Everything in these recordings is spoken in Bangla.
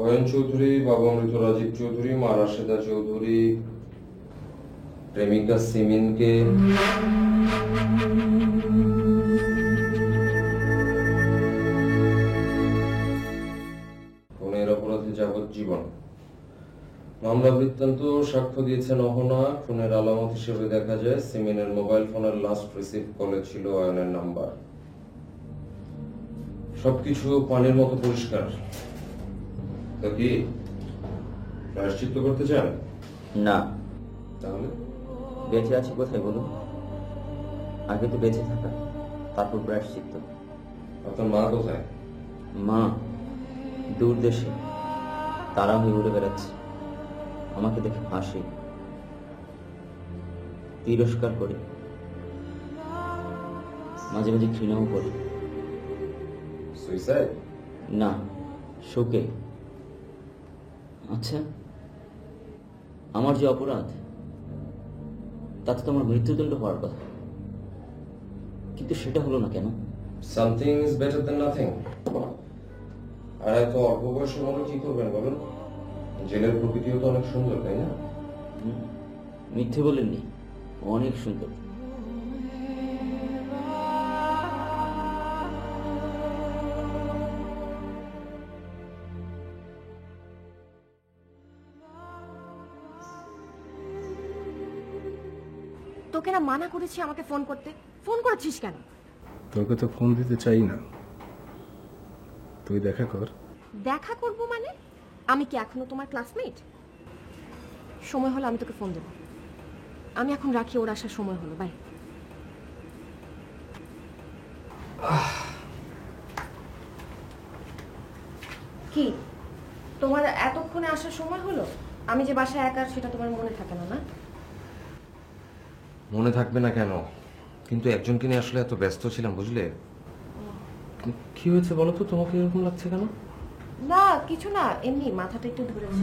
ওয়েন চৌধুরী, বাবা মৃত রাজীব চৌধুরী, মা রাশেদা চৌধুরী, প্রেমিকা সিমিনকে খুনের অপরাধে যাবজ্জীবন। মামলা বৃত্তান্ত সাক্ষ্য দিয়েছেন অহনা। খুনের আলামত হিসেবে দেখা যায় সিমিনের মোবাইল ফোনের লাস্ট রিসিভ কলে ছিল অয়নের নাম্বার। সবকিছু পানির মতো পরিষ্কার। তো কি প্রায়শ্চিত্ত করতে চান? না। তাহলে বেঁচে আছি কোথায় বলুন? আগে তো বেঁচে থাকা, তারপর প্রায়শ্চিত্ত। আপনার মা কোথায়? মা দূর দেশে, তারা হয়ে উড়ে বেড়াচ্ছে। আমাকে দেখে হাসি, তিরস্কার করে, মাঝে মাঝে ঘৃণাও করে। সুইসাইড? না, শোকে। আচ্ছা, আমার যে অপরাধ, তাতে তো আমার মৃত্যুদণ্ড হওয়ার কথা, কিন্তু সেটা হলো না কেন? Something is better than nothing. আর এত অল্প বয়সে মনে কি করবেন বলুন? জেলের প্রকৃতিও তো অনেক সুন্দর, তাই না? মিথ্যে বলেননি, অনেক সুন্দর। তোকে না মানা করেছি আমাকে ফোন করতে, ফোন করেছিস কেন? তোকে তো ফোন দিতে চাই না, তুই দেখা কর। দেখা করব মানে? আমি কি এখনো তোমার ক্লাসমেট? সময় হলে আমি তোকে ফোন দেব। আমি এখন রাখি, ওর আসার সময় হলো। বাই। কি তোমার এতক্ষণে আসার সময় হলো? আমি যে বাসায় একা, সেটা তোমার মনে থাকে না? না মনে থাকবে না কেন, কিন্তু একজনকে নিয়ে আসলে এত ব্যস্ত ছিলাম, বুঝলে? কি হয়েছে বলো তো, তোমাকে এরকম লাগছে কেন? না কিছু না, এমনি মাথাটা একটু ধরেছে।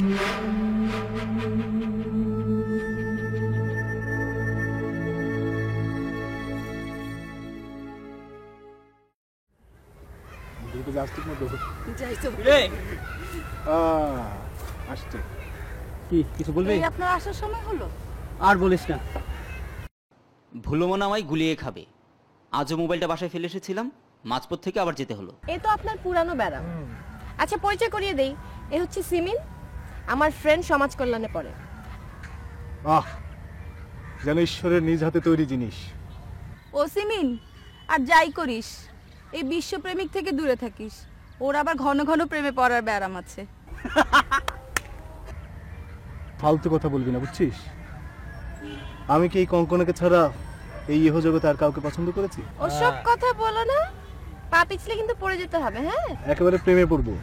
আসছে কি কিছু বলবি? আপনার আসার সময় হলো। আর বলিস না, ভুলো মনে আমায় গুলিয়ে খাবে। আজও মোবাইলটা বাসায় ফেলে এসেছিলাম, মাঝপথ থেকে আবার যেতে হলো। এ তো আপনার পুরানো ব্যারাম। আচ্ছা পরিচয় করিয়ে দেই, এ হচ্ছে সিমিন, আমার ফ্রেন্ড, সমাজ কল্যাণে পড়ে। আহ যেন ঈশ্বরের নিজ হাতে তৈরি জিনিস। ও সিমিন, আর যাই করিস এই বিশ্বপ্রেমিক থেকে দূরে থাকিস। ওর আবার ঘন ঘন প্রেমে পড়ার ব্যারাম আছে। ফালতু কথা বলবি না, বুঝছিস? আমি কি এই কঙ্কনাকে ছাড়া এই ইহ জগতে আর কাউকে পছন্দ করেছি? ওসব কথা বলো না, পা পিছলে কিন্তু পড়ে যেতে হবে। হ্যাঁ, একেবারে প্রেমে পড়বো।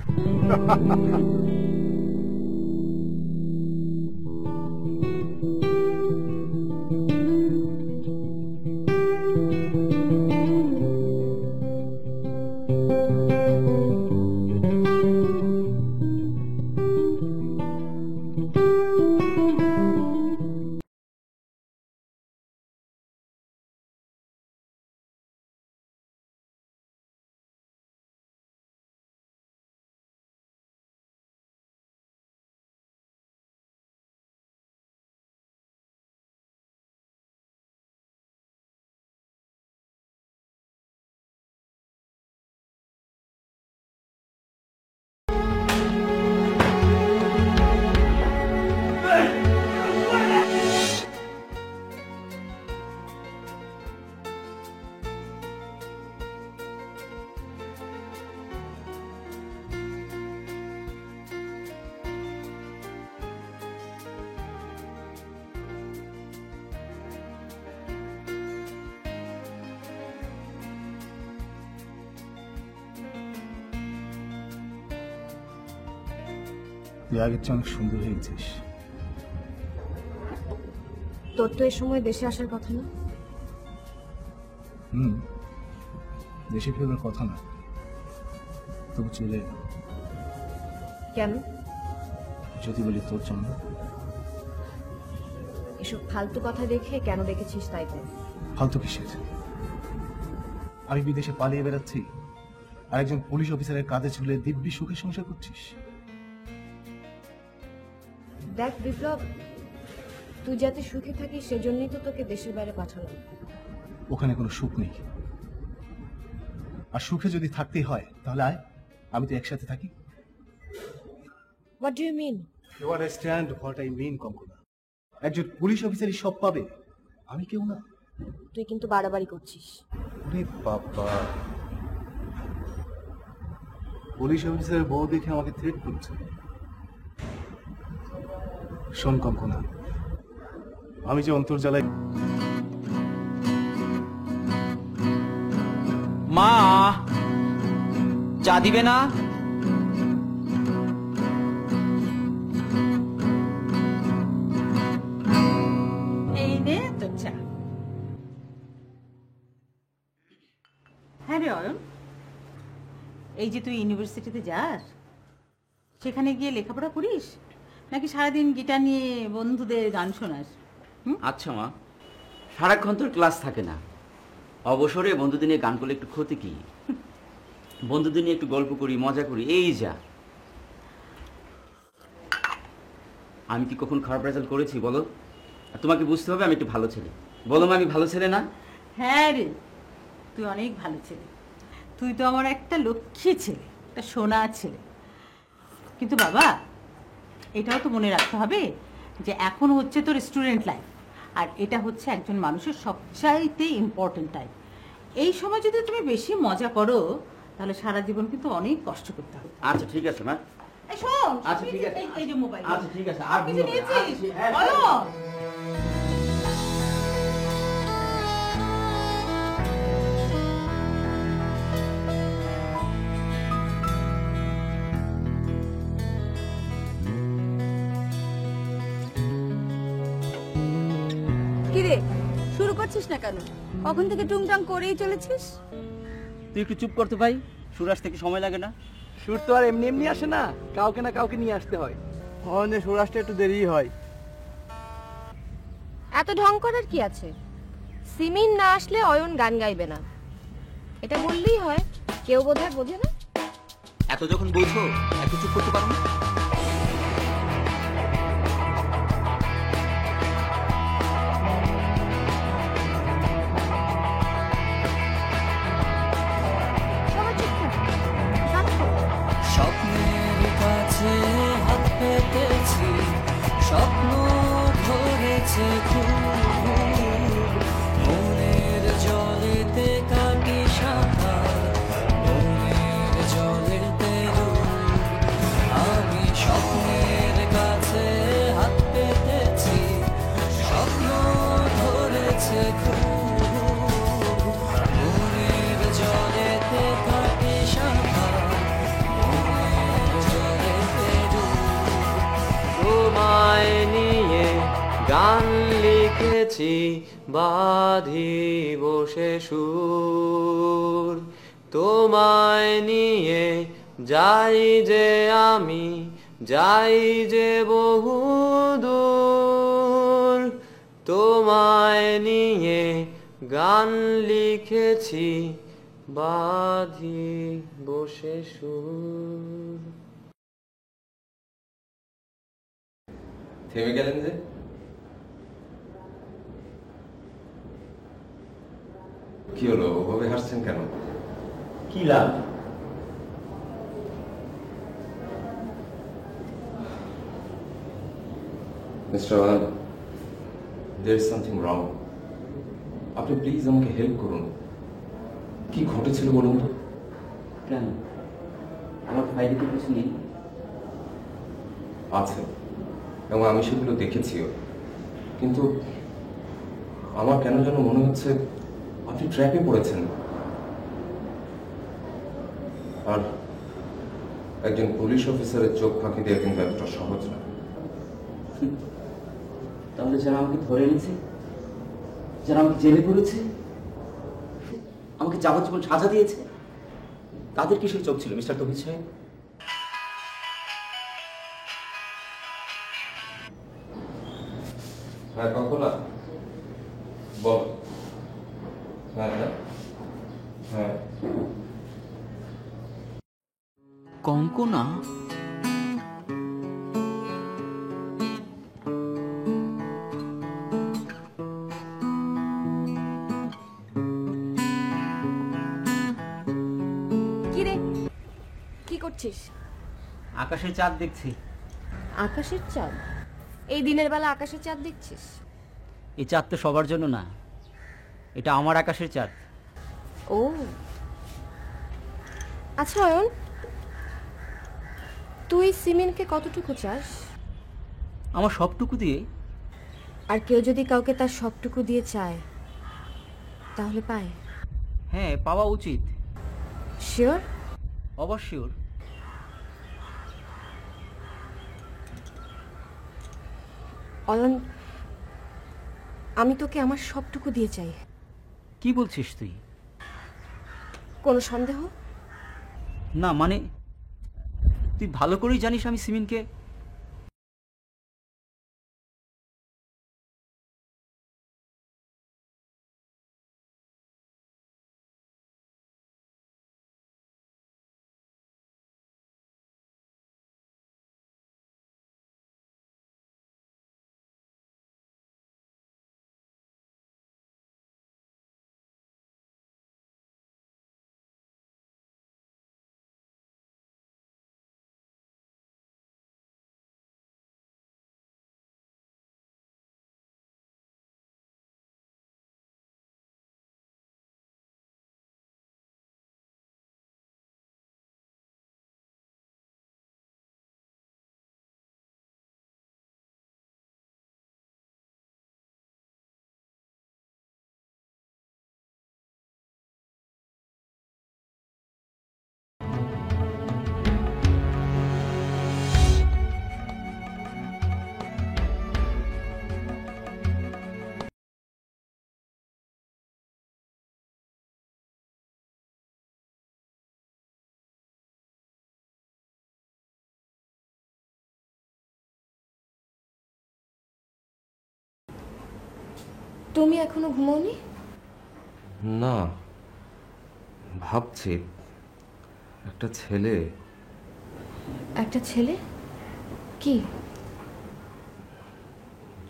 তুই আগের চেয়ে অনেক সুন্দর হয়ে গেছিস। তোর তো এ সময় দেশে আসার কথা না? দেশে ফেরার কথা না, তবু চলে এলাম। কেন? যদি বলি তোর জন্য। এসব ফালতু কথা দেখে কেন দেখেছিস তাই বল। ফালতু কিসের? আমি বিদেশে পালিয়ে বেড়াচ্ছি আর একজন পুলিশ অফিসারের কাঁধে ঝুলে দিব্যি সুখে সংসার করছিস। দেখ বিপ্লব, তুই যাতে সুখে থাকিস সেজন্যই তো তোকে দেশের বাইরে পাঠালাম। ওখানে কোনো সুখ নেই, আর সুখে যদি থাকতেই হয় তাহলে আয়, আমি তো একসাথে থাকি। What do you mean? You understand what I mean Konkona? একজন পুলিশ অফিসারই সব পাবে, আমি কেউ না। তুই কিন্তু বাড়াবাড়ি করছিস। ওরে বাবা, পুলিশ অফিসারের বউ দেখে আমাকে থ্রেট করছে। শোন কঙ্কনা, আমি যে অন্তর্জালায় মা, চা দিবে না? এই নে তো চা। হ্যাঁ রে অয়ন, এই যে তুই ইউনিভার্সিটিতে যাস, সেখানে গিয়ে লেখাপড়া করিস নাকি সারাদিন গিটার নিয়ে বন্ধুদের গান শোনাস? আচ্ছা মা, সারাক্ষণ তোর ক্লাস থাকে না, অবসরে বন্ধুদের নিয়ে গান করলে একটু ক্ষতি কি? বন্ধুদের নিয়ে একটু গল্প করি, মজা করি, এই যা। আমি কি কখন খারাপ রেজাল্ট করেছি বলো? আর তোমাকে বুঝতে হবে আমি একটু ভালো ছেলে। বলো মা, আমি ভালো ছেলে না? হ্যাঁ রে, তুই অনেক ভালো ছেলে। তুই তো আমার একটা লক্ষ্মী ছেলে, একটা সোনা ছেলে। কিন্তু বাবা, এটাও তো মনে রাখতে হবে যে এখন হচ্ছে তোর স্টুডেন্ট লাইফ, আর এটা হচ্ছে একজন মানুষের সবচাইতে ইম্পর্টেন্ট টাইম। এই সময় যদি তুমি বেশি মজা করো তাহলে সারা জীবন কিন্তু অনেক কষ্ট করতে হবে। আচ্ছা ঠিক আছে মা। এই শোন, আচ্ছা ঠিক আছে, এই যে মোবাইল। আচ্ছা ঠিক আছে, আর কিছু ভুলো না। নিয়েছিস? আচ্ছা, হ্যাঁ, বলো। কিরে, শুরু করছিস না কেন? কখন থেকে টুংটাং করেই চলেছিস? তুই একটু চুপ করতে ভাই, সুরাজ থেকে সময় লাগে না। সুর তো আর এমনি এমনি আসে না, কাউকে না কাউকে নিয়ে আসতে হয়। হরণে সুর আসতে একটু দেরি হয়। এত ঢং করার কি আছে? সিমিন না আসলে অয়ন গান গাইবে না, এটা বললেই হয়। কেউ বোধহয় বোঝে না। এত যখন বোঝো, একটু চুপ করতে পারো না? সবাই চুপ থাক, গান কর। স্বপ্নের কাছে হাত পেতেছি, স্বপ্ন ধরেছে খুব, মনের জলেতে কাটি সাঁতার, মনের জলেতে ডুব। আমি স্বপ্নের কাছে হাত পেতেছি, স্বপ্ন ধরেছে খুব, মনের জলেতে কাটি সাঁতার, তোমায় নিয়ে গান লিখেছি, বাঁধি বসে সুর। তোমায় নিয়ে যাই যে আমি, যাই যে বহু দূর। তোমায় নিয়ে গান লিখেছি, বাঁধি বসে সুর। থেমে গেলেন যে? কি হলো, ওভাবে হাসছেন কেন? কি লাভ? Mister one, there is something wrong. আপনি প্লিজ আমাকে হেল্প করুন। কি ঘটেছিল বলুন তো? কেন, আমার ফাইলে তো কিছু নেই। আছে, এবং আমি সেগুলো দেখেছিও, কিন্তু আমার কেন যেন মনে হচ্ছে আপনি ট্র্যাপে পড়েছেন। আর একজন পুলিশ অফিসারের চোখ ফাঁকি দেওয়া কিন্তু এতটা সহজ না। তাহলে যারা আমাকে ধরে এনেছে, যারা আমাকে জেলে পড়েছে, আমাকে যাবজ্জীবন সাজা দিয়েছে, তাদের কি সেই চোখ ছিল মিস্টার তৌহিদ সাহেব? হ্যাঁ কখনো বল। হ্যাঁ হ্যাঁ হ্যাঁ। কঙ্কনা, দেখছিস? আকাশের চাঁদ দেখছি। আকাশের চাঁদ? এই দিনের বেলা আকাশের চাঁদ দেখছিস? এই চাঁদ তো সবার জন্য না, এটা আমার আকাশের চাঁদ। ও আচ্ছা অয়ন, তুই সিমিনকে কতটুকু চাস? আমার সবটুকু দিয়ে। আর কেউ যদি কাউকে তার সবটুকু দিয়ে চায় তাহলে পায়? হ্যাঁ, পাওয়া উচিত। শিওর? অবশ্যই। অয়ন, আমি তোকে আমার সবটুকু দিয়ে চাই। কি বলছিস তুই? কোনো সন্দেহ? না মানে, তুই ভালো করেই জানিস আমি সিমিনকে। তুমি এখনো ঘুমোওনি? না, ভাবছি একটা ছেলে। একটা ছেলে? কি?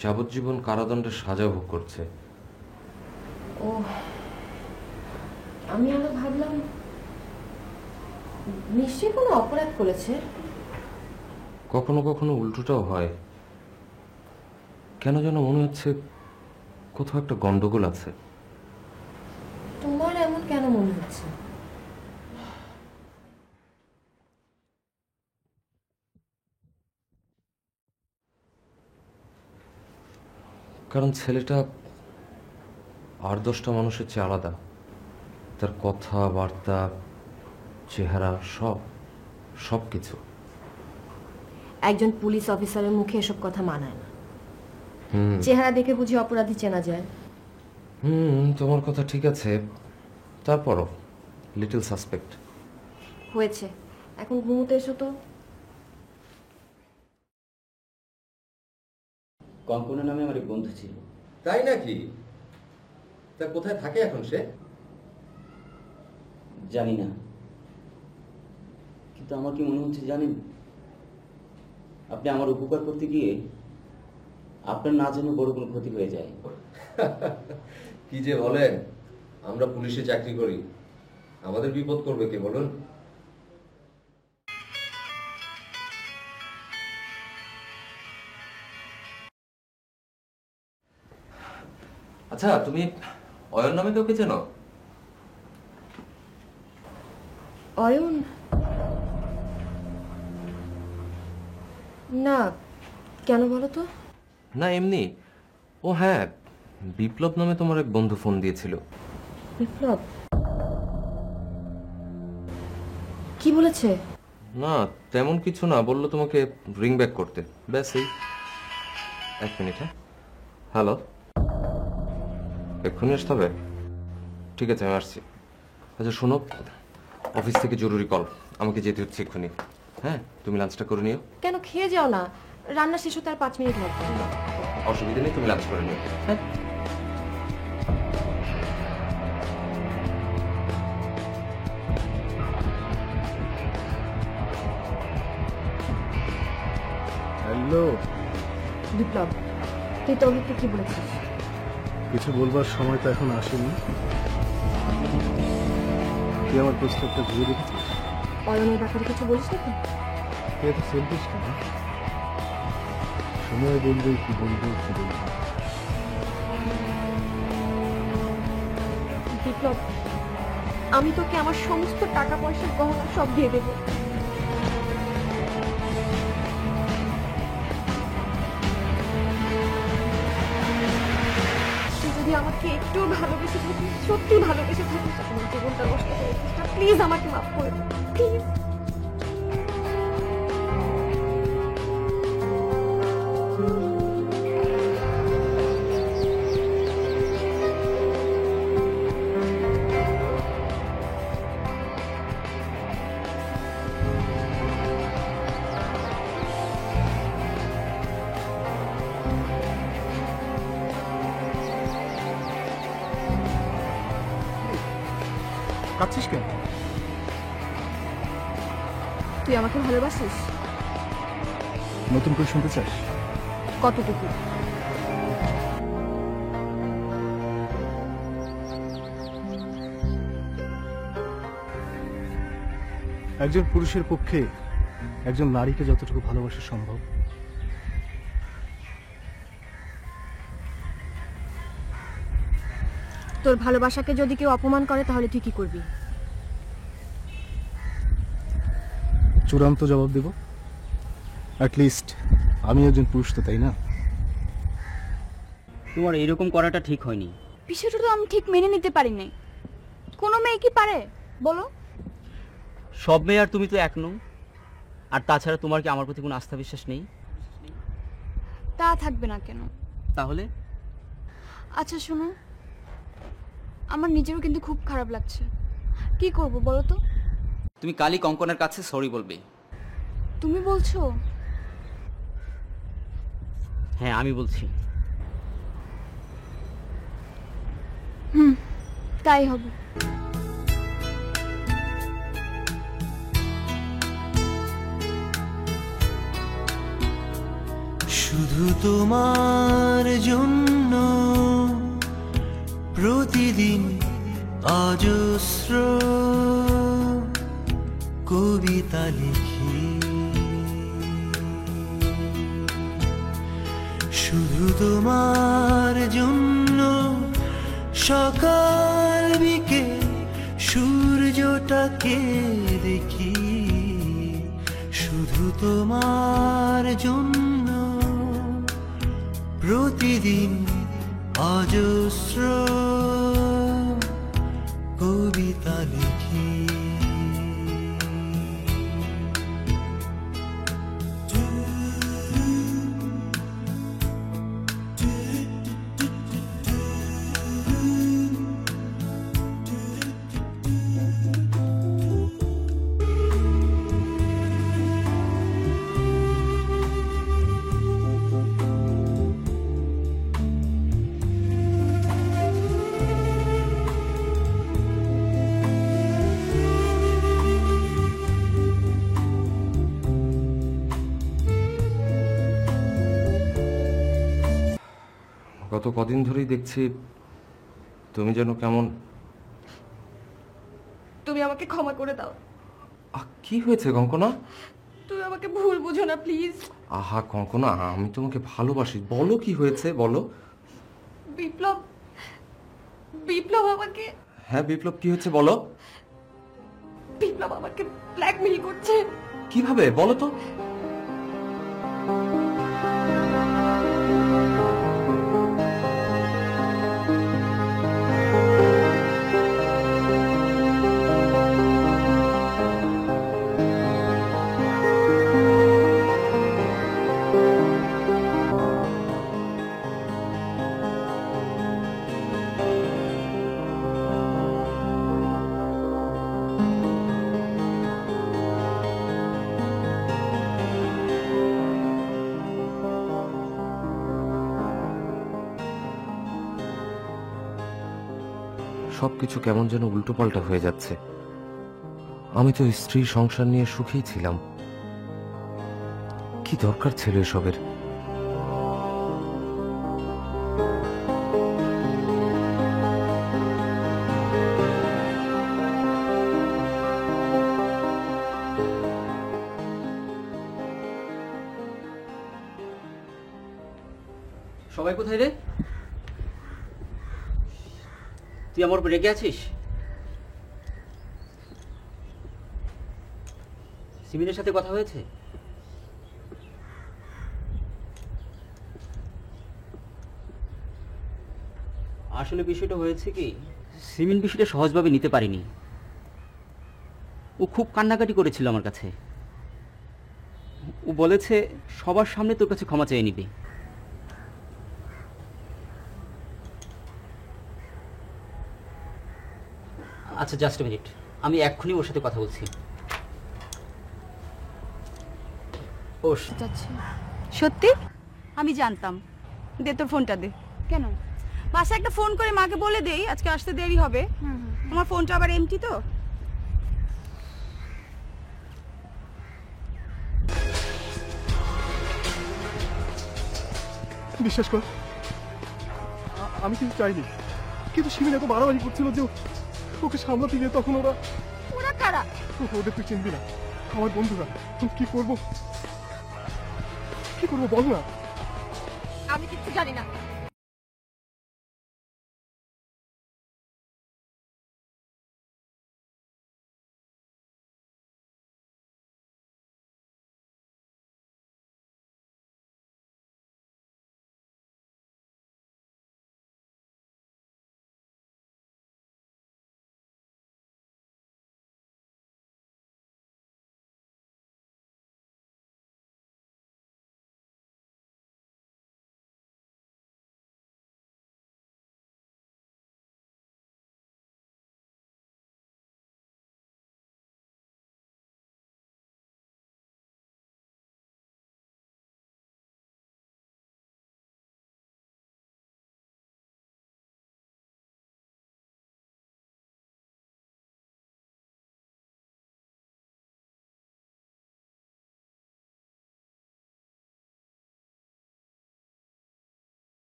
যাবজ্জীবন কারাদণ্ডের সাজা ভোগ করছে। ও, আমি আরো ভাবলাম নিশ্চয়ই কোনো অপরাধ করেছে। কখনো কখনো উল্টোটাও হয়। কেন যেন মনে হচ্ছে কোথাও একটা গন্ডগোল আছে। তোমার এমন কেন মনে হচ্ছে? কারণ ছেলেটা আর 10টা মানুষের চেয়ে আলাদা। তার কথাবার্তা, চেহারা, সব কিছু। একজন পুলিশ অফিসারের মুখে এসব কথা মানায় না। চেহারা দেখে বুঝি অপরাধী চেনা যায়? তোমার কথা ঠিক আছে, তারপরও লিটল সাসপেক্ট। হয়েছে, এখন ঘুমোতে এসো তো। কঙ্কনা নামে আমার এক বন্ধু ছিল। তাই নাকি? তা কোথায় থাকে এখন সে? জানি না, কিন্তু আমার কি মনে হচ্ছে জানেন, আপনি আমার উপকার করতে গিয়ে আপনার না যেন বড় কোনো ক্ষতি হয়ে যায়। কি যে বলেন, আমরা পুলিশে চাকরি করি, আমাদের বিপদ করবে কে বলুন? আচ্ছা, তুমি অয়ন নামে কাউকে চেনো? অয়ন? না, কেন বলো তো? না এমনি। ও হ্যাঁ, বিপ্লব নামে তোমার এক বন্ধু ফোন দিয়েছিল। বিপ্লব? কি বলেছে? না তেমন কিছু না, বললো তোমাকে রিং ব্যাক করতে, ব্যাস এই। এক মিনিট। হ্যাঁ, হ্যালো, এক্ষুনি আসতে হবে? ঠিক আছে, আমি আসছি। আচ্ছা শোনো, অফিস থেকে জরুরি কল, আমাকে যেতে হচ্ছে এক্ষুনি। হ্যাঁ, তুমি লাঞ্চটা করে নিও। কেন, খেয়ে যাও না, রান্না শেষ হতে আর 5 মিনিট লাগবে। অসুবিধা নেই, তুমি লাঞ্চ করে নিও। হ্যাঁ। হ্যালো। বিপ্লব, তুই তৌহিদকে কি বলেছিস? কিছু বলবার সময় তো এখন আসেনি। তুই আমার প্রস্তাবটা ভেবে দেখেছিস? অয়নের ব্যাপারে কিছু বলিস নাকি? তুই এত সেলফিশ কেন? সময় বলবে কি বলবে কি বলবে। বিপ্লব, আমি তোকে আমার সমস্ত টাকা পয়সা গহনা সব দিয়ে দেবো। তুই যদি আমাকে একটু ভালোবেসে থাকিস, সত্যি ভালোবেসে থাকিস, আমার জীবনটা নষ্ট করে দিস না, প্লিজ আমাকে মাফ করে দে, প্লিজ। কাঁদছিস কেন? তুই আমাকে ভালোবাসিস? নতুন করে শুনতে চাস? কতটুকু? একজন পুরুষের পক্ষে একজন নারীকে যতটুকু ভালোবাসা সম্ভব, তোর ভালোবাসাকে যদি কেউ অপমান করে তাহলে তুই কি করবি? চূড়ান্ত জবাব দেব। অ্যাটলিস্ট আমি একজন পুরুষ তো, তাই না? তোমার এরকম করাটা ঠিক হয়নি। বিষয়টা তো আমি ঠিক মেনে নিতে পারি নাই। কোনো মেয়ে কি পারে বলো? সব মেয়ে আর তুমি তো এক নও। আর তাছাড়া তোমার কি আমার প্রতি কোনো আস্থা বিশ্বাস নেই? তা থাকবে না কেন? তাহলে আচ্ছা শোনো, আমার নিজেরও কিন্তু খুব খারাপ লাগছে। কি করব বলো তো? তুমি কালই কঙ্কনের কাছে সরি বলবে। তুমি বলছো? হ্যাঁ, আমি বলছি। তাই হবে। শুধু তোমার জন্য প্রতিদিন অজস্র কবিতা লিখি, শুধু তোমার জন্য সকাল বিকেল সূর্যটাকে দেখি, শুধু তোমার জন্য প্রতিদিন অজস্র কবিতা লিখি। গত কদিন ধরেই দেখছি তুমি যেন কেমন। তুমি আমাকে ক্ষমা করে দাও। কি হয়েছে কঙ্কনা? তুমি আমাকে ভুল বুঝো না প্লিজ। আহা কঙ্কনা, আমি তোমাকে ভালোবাসি, বলো কি হয়েছে বলো। বিপ্লব, বিপ্লব আমাকে। হ্যাঁ বিপ্লব, কি হয়েছে বলো। বিপ্লব আমাকে ব্ল্যাকমেইল করছে। কিভাবে বলো তো? সবকিছু কেমন যেন উল্টোপাল্টা হয়ে যাচ্ছে। আমি তো স্ত্রী সংসার নিয়ে সুখেই ছিলাম, কি দরকার ছিল এসবের? সবাই কোথায় রে? তুই আমার উপর রেগে আছিস? সিমিনের সাথে কথা হয়েছে? আসলে বিষয়টা হয়েছে কি, সিমিন বিষয়টা সহজভাবে নিতে পারিনি। ও খুব কান্নাকাটি করেছিল আমার কাছে। ও বলেছে সবার সামনে তোর কাছে ক্ষমা চেয়ে নিবে। আচ্ছা জাস্ট মিনিট, আমি এক্ষুনি ওর সাথে কথা বলছি। ও সত্যি? আমি জানতাম। দে তোর ফোনটা দে। কেন? বাসায় একটা ফোন করে মাকে বলে দেই আজকে আসতে দেরি হবে। আমার ফোনটা আবার এমটি তো। বিশ্বাস কর, আমি কিছু চাইনি, কিন্তু শিবির এত বাড়াবাড়ি করছিল যে ওকে সামলাতে গিয়ে তখন ওরা কারা? ওদের তুই চিনবি না, আমার বন্ধুরা। কি করবো বল না। আমি কিছু জানি না।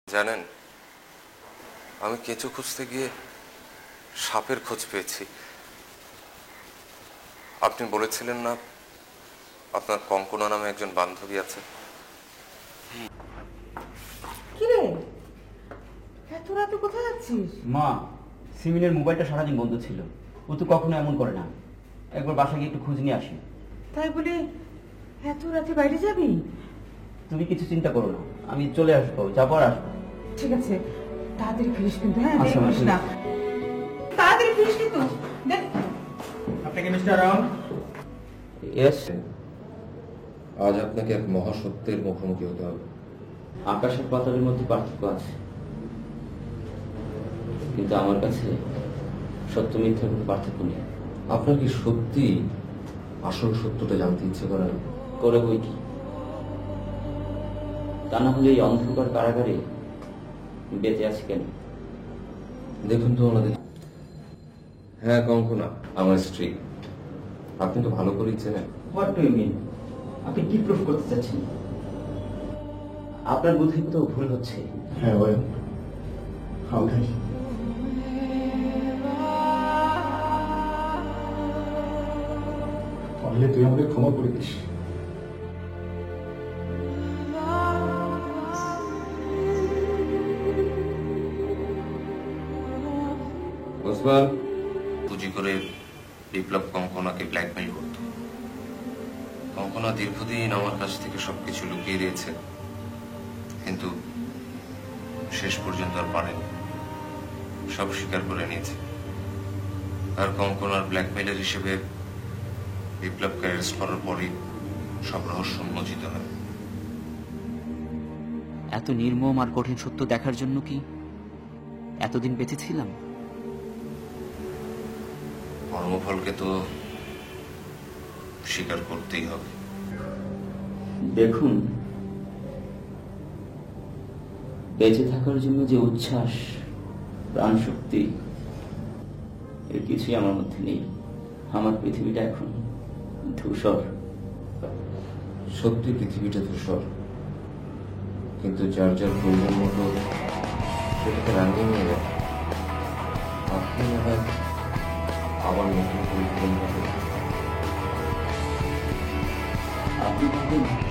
জানেন, আমি কেঁচো খুঁজতে গিয়ে সাপের খোঁজ পেয়েছি। আপনি বলেছিলেন না আপনার কঙ্কনা নামে একজন বান্ধবী আছে? কি রে, এত রাতে কোথায় যাচ্ছিস? মা, সিমিনের মোবাইলটা সারাদিন বন্ধ ছিল। ও তো কখনো এমন করে না। একবার বাসায় গিয়ে একটু খোঁজ নিয়ে আসি। তাই বলে এত রাতে বাইরে যাবি? তুমি কিছু চিন্তা করো না, আমি চলে আসবো, যাবো আর আসবো। ঠিক আছে, তাড়াতাড়ি ফিরিস কিন্তু। হ্যাঁ, আচ্ছা, দেরি করিস না। তাড়াতাড়ি ফিরিস কিন্তু। দেখ, আপনি কি মিস্টার রাম? ইয়েস। আজ আপনাকে এক মহাসত্যের মুখোমুখি হতে হবে। আকাশের পাতালের মধ্যে পার্থক্য আছে, কিন্তু আমার কাছে সত্য মিথ্যার কোনো পার্থক্য নেই। আপনার কি সত্যি আসল সত্যটা জানতে ইচ্ছে করে না? করে বই কি, তা না হলে এই অন্ধকার কারাগারে বেঁচে আছে কেন? দেখুন তো ওনাদের। হ্যাঁ, কঙ্কনা আমার স্ত্রী। আপনি তো ভালো করেই চেনেন। What do you mean? আপনি কি প্রুফ করতে চাচ্ছেন? আপনার বুদ্ধি তো ভুল হচ্ছে। হ্যাঁ ভাই, তাহলে তুই আমাকে ক্ষমা করে দিস। ওসমান পুঁজি করে বিপ্লব কঙ্কনাকে ব্ল্যাকমেইল করত। কঙ্কনা দীর্ঘদিন আমার কাছ থেকে সবকিছু লুকিয়ে দিয়েছে, কিন্তু শেষ পর্যন্ত আর পারেনি। সব স্বীকার করে নিয়েছে। আর কঙ্কনার ব্ল্যাকমেইলার হিসেবে বিপ্লবকে অ্যারেস্ট করার পরই সব রহস্য উন্মোচিত হয়। এত নির্মম আর কঠিন সত্য দেখার জন্য কি এতদিন বেঁচে ছিলাম? কর্মফলকে তো স্বীকার করতেই হবে। দেখুন, বেঁচে থাকার জন্য যে উচ্ছ্বাস, প্রাণ শক্তি, এর কিছুই আমার মধ্যে নেই। আমার পৃথিবীটা এখন ধূসর। সত্যি পৃথিবীটা ধূসর, কিন্তু যার যার প্রয়োজন মতো সেটাকে রাঙিয়ে নিয়ে যায়। আপনি না হয় আবার নতুন করে জীবন পাবেন। আপনি পারবেন